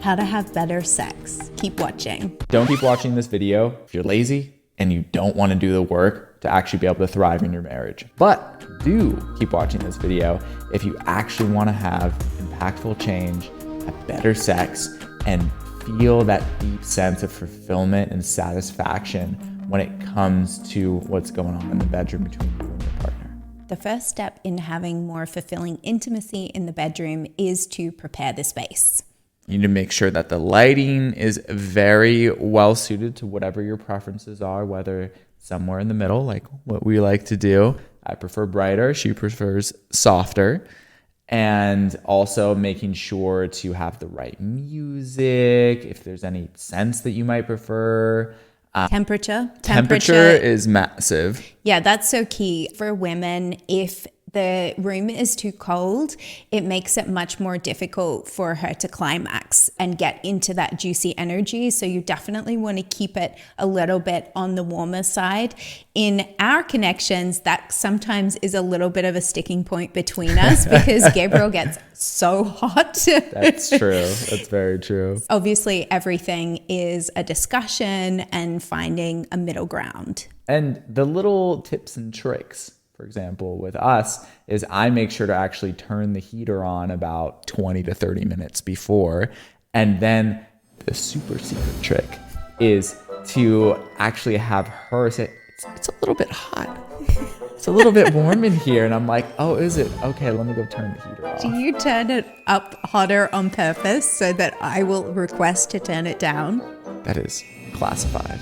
How to have better sex. Keep watching. Don't keep watching this video if you're lazy and you don't want to do the work to actually be able to thrive in your marriage. But do keep watching this video if you actually want to have impactful change, have better sex, and feel that deep sense of fulfillment and satisfaction when it comes to what's going on in the bedroom between you and your partner. The first step in having more fulfilling intimacy in the bedroom is to prepare the space. You need to make sure that the lighting is very well suited to whatever your preferences are, whether somewhere in the middle, like what we like to do. I prefer brighter, she prefers softer. And also making sure to have the right music, if there's any scents that you might prefer. Temperature is massive. Yeah, that's so key for women. If the room is too cold, it makes it much more difficult for her to climax and get into that juicy energy. So you definitely want to keep it a little bit on the warmer side. In our connections, that sometimes is a little bit of a sticking point between us because Gabriel gets so hot. That's true. That's very true. Obviously, everything is a discussion and finding a middle ground. And the little tips and tricks, for example, with us, is I make sure to actually turn the heater on about 20 to 30 minutes before. And then the super secret trick is to actually have her say, it's a little bit hot. It's a little bit warm in here. And I'm like, oh, is it? Okay, let me go turn the heater off. Do you turn it up hotter on purpose so that I will request to turn it down? That is classified.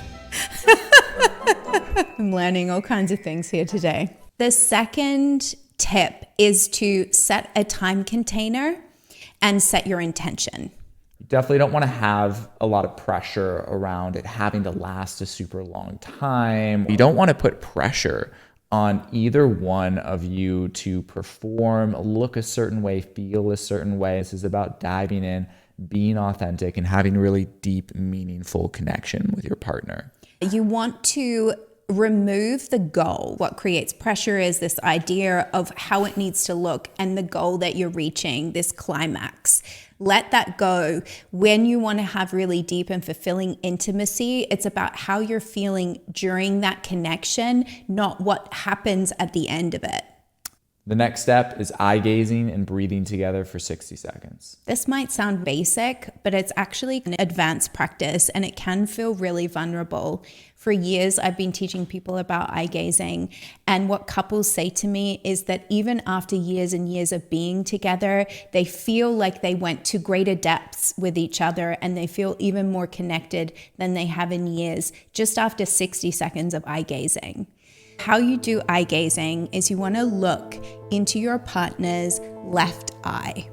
I'm learning all kinds of things here today. The second tip is to set a time container and set your intention. You definitely don't want to have a lot of pressure around it having to last a super long time. You don't want to put pressure on either one of you to perform, look a certain way, feel a certain way. This is about diving in, being authentic, and having really deep, meaningful connection with your partner. You want to remove the goal. What creates pressure is this idea of how it needs to look and the goal that you're reaching, this climax. Let that go. When you want to have really deep and fulfilling intimacy, it's about how you're feeling during that connection, not what happens at the end of it. The next step is eye-gazing and breathing together for 60 seconds. This might sound basic, but it's actually an advanced practice and it can feel really vulnerable. For years, I've been teaching people about eye-gazing, and what couples say to me is that even after years and years of being together, they feel like they went to greater depths with each other and they feel even more connected than they have in years just after 60 seconds of eye-gazing. How you do eye-gazing is you want to look into your partner's left eye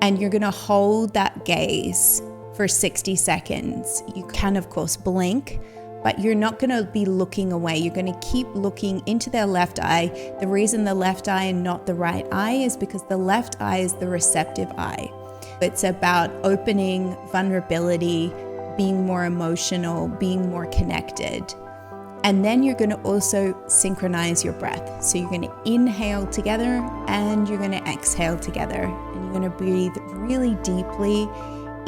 and you're going to hold that gaze for 60 seconds. You can, of course, blink, but you're not going to be looking away. You're going to keep looking into their left eye. The reason the left eye and not the right eye is because the left eye is the receptive eye. It's about opening, vulnerability, being more emotional, being more connected. And then you're going to also synchronize your breath. So you're going to inhale together and you're going to exhale together. And you're going to breathe really deeply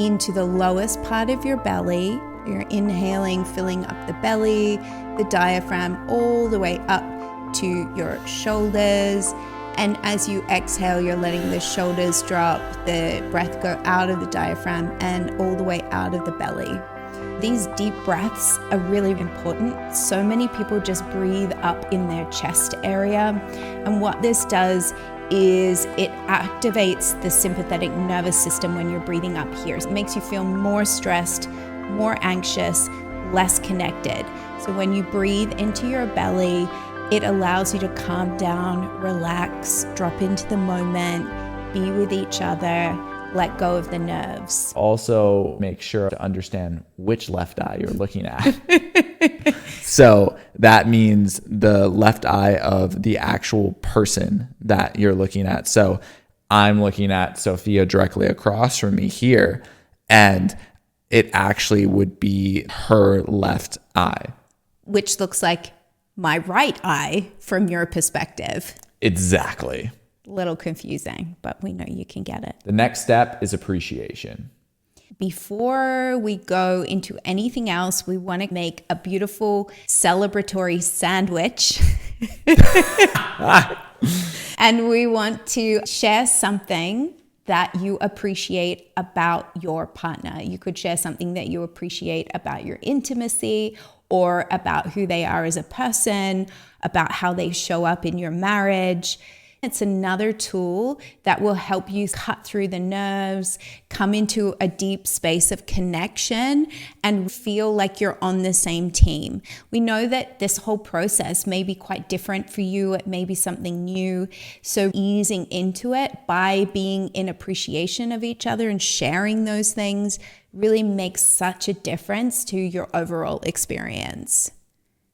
into the lowest part of your belly. You're inhaling, filling up the belly, the diaphragm, all the way up to your shoulders. And as you exhale, you're letting the shoulders drop, the breath go out of the diaphragm and all the way out of the belly. These deep breaths are really important. So many people just breathe up in their chest area. And what this does is it activates the sympathetic nervous system when you're breathing up here. It makes you feel more stressed, more anxious, less connected. So when you breathe into your belly, it allows you to calm down, relax, drop into the moment, be with each other, let go of the nerves. Also, make sure to understand which left eye you're looking at. So that means the left eye of the actual person that you're looking at. So I'm looking at Sophia directly across from me here, and it actually would be her left eye. Which looks like my right eye from your perspective. Exactly. A little confusing, but we know you can get it. The next step is appreciation. Before we go into anything else, we want to make a beautiful celebratory sandwich. And we want to share something that you appreciate about your partner. You could share something that you appreciate about your intimacy, or about who they are as a person, about how they show up in your marriage. It's another tool that will help you cut through the nerves, come into a deep space of connection, and feel like you're on the same team. We know that this whole process may be quite different for you. It may be something new. So easing into it by being in appreciation of each other and sharing those things really makes such a difference to your overall experience.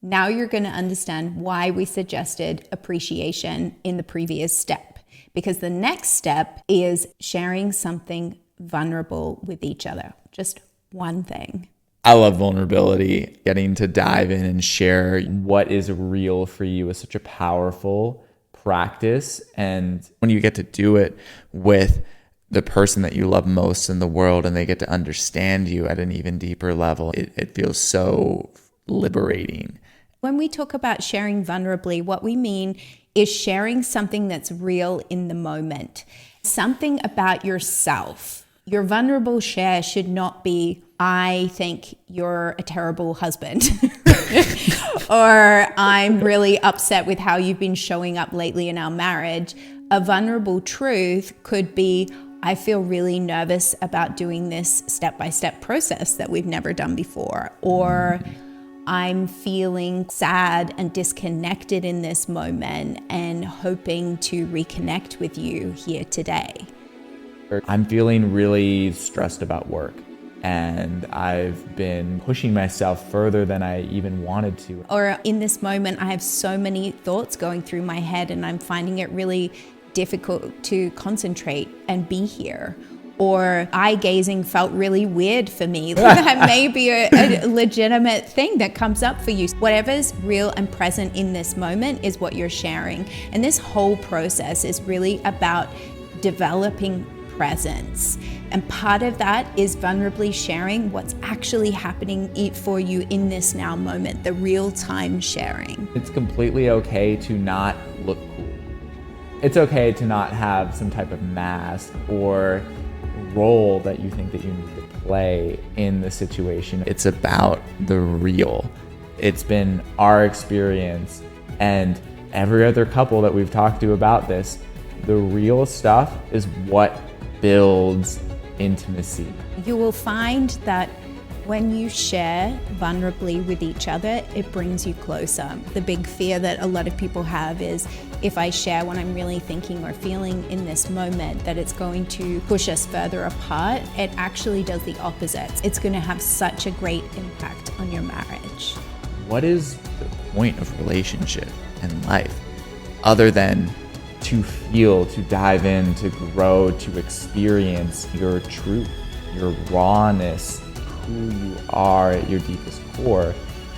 Now you're going to understand why we suggested appreciation in the previous step, because the next step is sharing something vulnerable with each other. Just one thing. I love vulnerability. Getting to dive in and share what is real for you is such a powerful practice. And when you get to do it with the person that you love most in the world and they get to understand you at an even deeper level, it feels so liberating. When we talk about sharing vulnerably, what we mean is sharing something that's real in the moment, something about yourself. Your vulnerable share should not be, I think you're a terrible husband, or I'm really upset with how you've been showing up lately in our marriage. A vulnerable truth could be, I feel really nervous about doing this step-by-step process that we've never done before, or I'm feeling sad and disconnected in this moment and hoping to reconnect with you here today. I'm feeling really stressed about work, and I've been pushing myself further than I even wanted to. Or in this moment, I have so many thoughts going through my head and I'm finding it really difficult to concentrate and be here. Or eye-gazing felt really weird for me. That may be a legitimate thing that comes up for you. Whatever's real and present in this moment is what you're sharing. And this whole process is really about developing presence. And part of that is vulnerably sharing what's actually happening for you in this now moment, the real-time sharing. It's completely okay to not look cool. It's okay to not have some type of mask or role that you think that you need to play in the situation. It's about the real. It's been our experience, and every other couple that we've talked to about this, the real stuff is what builds intimacy. You will find that when you share vulnerably with each other, it brings you closer. The big fear that a lot of people have is, if I share what I'm really thinking or feeling in this moment, that it's going to push us further apart. It actually does the opposite. It's going to have such a great impact on your marriage. What is the point of relationship and life other than to feel, to dive in, to grow, to experience your truth, your rawness, who you are at your deepest core?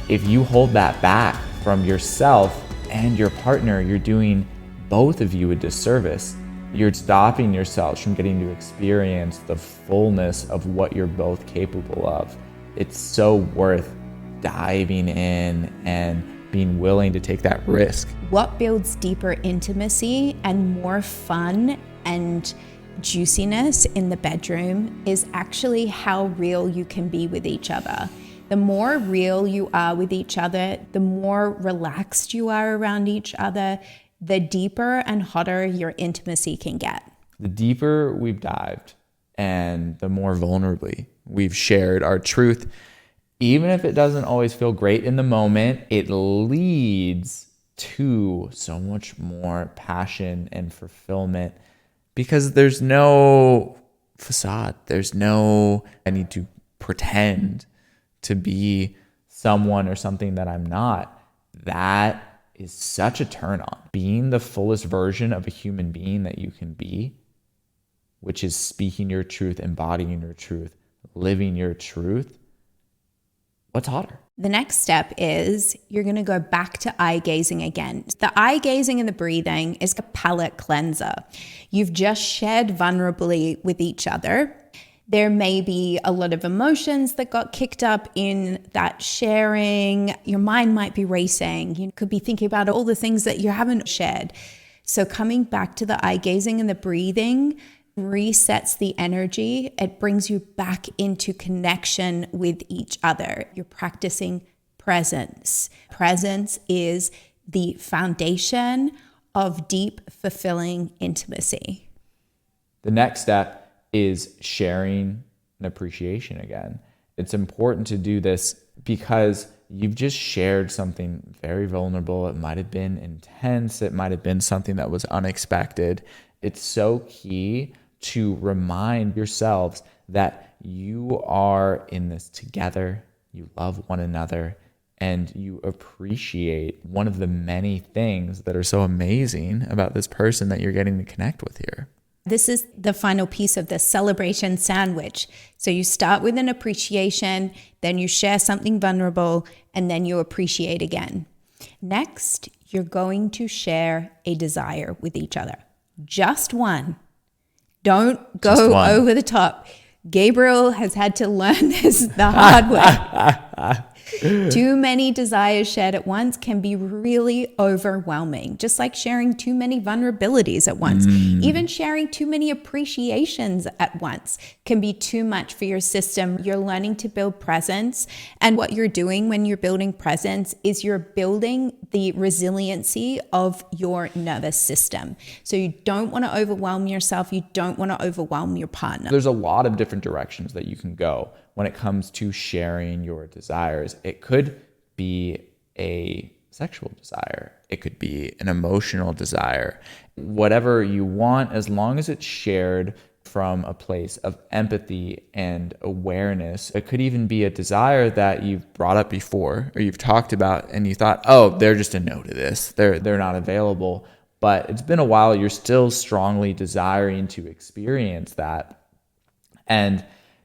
If you hold that back from yourself and your partner, you're doing both of you a disservice. You're stopping yourselves from getting to experience the fullness of what you're both capable of. It's so worth diving in and being willing to take that risk. What builds deeper intimacy and more fun and juiciness in the bedroom is actually how real you can be with each other. The more real you are with each other, the more relaxed you are around each other, the deeper and hotter your intimacy can get. The deeper we've dived and the more vulnerably we've shared our truth, even if it doesn't always feel great in the moment, it leads to so much more passion and fulfillment, because there's no facade. There's no, I need to pretend to be someone or something that I'm not. That is such a turn on. Being the fullest version of a human being that you can be, which is speaking your truth, embodying your truth, living your truth. What's hotter? The next step is you're going to go back to eye-gazing again. The eye-gazing and the breathing is a palate cleanser. You've just shared vulnerably with each other. There may be a lot of emotions that got kicked up in that sharing. Your mind might be racing. You could be thinking about all the things that you haven't shared. So coming back to the eye gazing and the breathing resets the energy. It brings you back into connection with each other. You're practicing presence. Presence is the foundation of deep, fulfilling intimacy. The next step is sharing an appreciation again. It's important to do this because you've just shared something very vulnerable. It might have been intense. It might have been something that was unexpected. It's so key to remind yourselves that you are in this together. You love one another and you appreciate one of the many things that are so amazing about this person that you're getting to connect with here. This is the final piece of the celebration sandwich. So you start with an appreciation, then you share something vulnerable, and then you appreciate again. Next, you're going to share a desire with each other. Just one. Don't go over the top. Gabriel has had to learn this the hard way. Too many desires shared at once can be really overwhelming, just like sharing too many vulnerabilities at once. Even sharing too many appreciations at once can be too much for your system. You're learning to build presence. And what you're doing when you're building presence is you're building the resiliency of your nervous system. So you don't want to overwhelm yourself. You don't want to overwhelm your partner. There's a lot of different directions that you can go when it comes to sharing your desires. It could be a sexual desire. It could be an emotional desire. Whatever you want, as long as it's shared from a place of empathy and awareness. It could even be a desire that you've brought up before or you've talked about and you thought, oh, they're just a no to this. They're not available. But it's been a while. You're still strongly desiring to experience that. And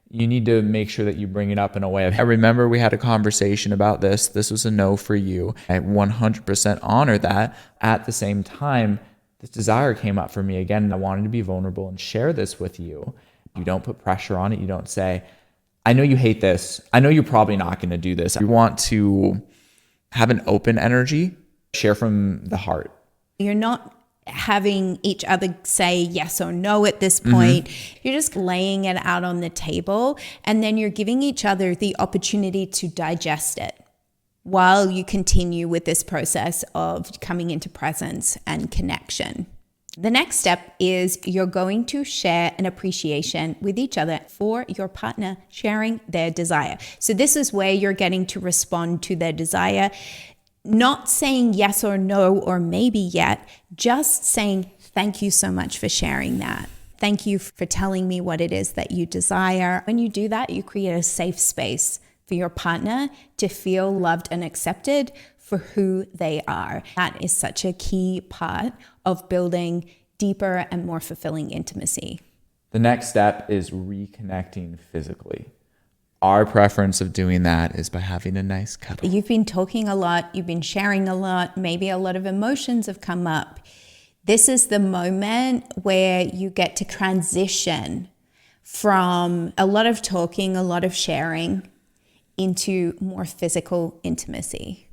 you need to make sure that you bring it up in a way of, I remember we had a conversation about this. This was a no for you. I 100% honor that. At the same time, this desire came up for me again, and I wanted to be vulnerable and share this with you. You don't put pressure on it. You don't say, I know you hate this. I know you're probably not going to do this. You want to have an open energy, share from the heart. You're not having each other say yes or no at this point. You're just laying it out on the table, and then you're giving each other the opportunity to digest it while you continue with this process of coming into presence and connection. The next step is you're going to share an appreciation with each other for your partner sharing their desire. So this is where you're getting to respond to their desire. Not saying yes or no or maybe yet, just saying thank you so much for sharing that. Thank you for telling me what it is that you desire. When you do that, you create a safe space for your partner to feel loved and accepted for who they are. That is such a key part of building deeper and more fulfilling intimacy. The next step is reconnecting physically. Our preference of doing that is by having a nice cuddle. You've been talking a lot, you've been sharing a lot, maybe a lot of emotions have come up. This is the moment where you get to transition from a lot of talking, a lot of sharing into more physical intimacy.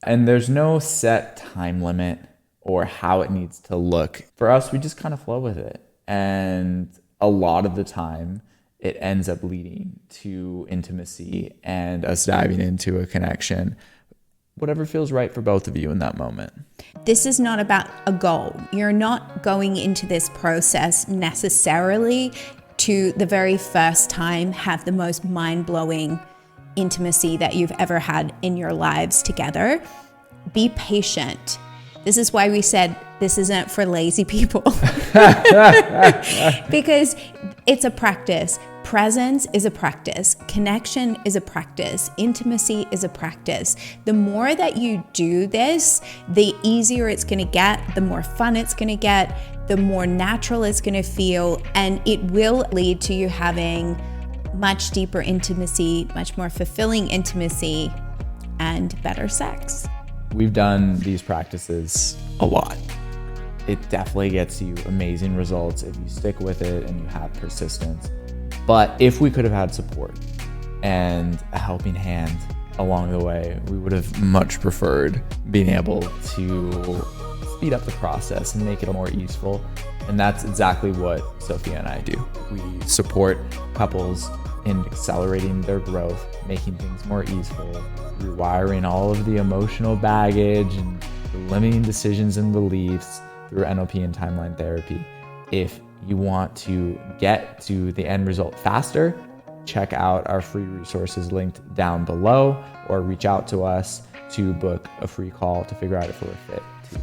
And there's no set time limit or how it needs to look. For us, we just kind of flow with it. And a lot of the time, it ends up leading to intimacy and us diving into a connection, whatever feels right for both of you in that moment. This is not about a goal. You're not going into this process necessarily to the very first time have the most mind-blowing intimacy that you've ever had in your lives together. Be patient. This is why we said this isn't for lazy people. Because it's a practice. Presence is a practice. Connection is a practice. Intimacy is a practice. The more that you do this, the easier it's going to get, the more fun it's going to get, the more natural it's going to feel, and it will lead to you having much deeper intimacy, much more fulfilling intimacy, and better sex. We've done these practices a lot. It definitely gets you amazing results if you stick with it and you have persistence. But if we could have had support and a helping hand along the way, we would have much preferred being able to speed up the process and make it more easeful. And that's exactly what Sophia and I do. We support couples in accelerating their growth, making things more easeful, rewiring all of the emotional baggage and the limiting decisions and beliefs through NLP and TimeLIne Therapy. If you want to get to the end result faster, check out our free resources linked down below, or reach out to us to book a free call to figure out if we're a fit to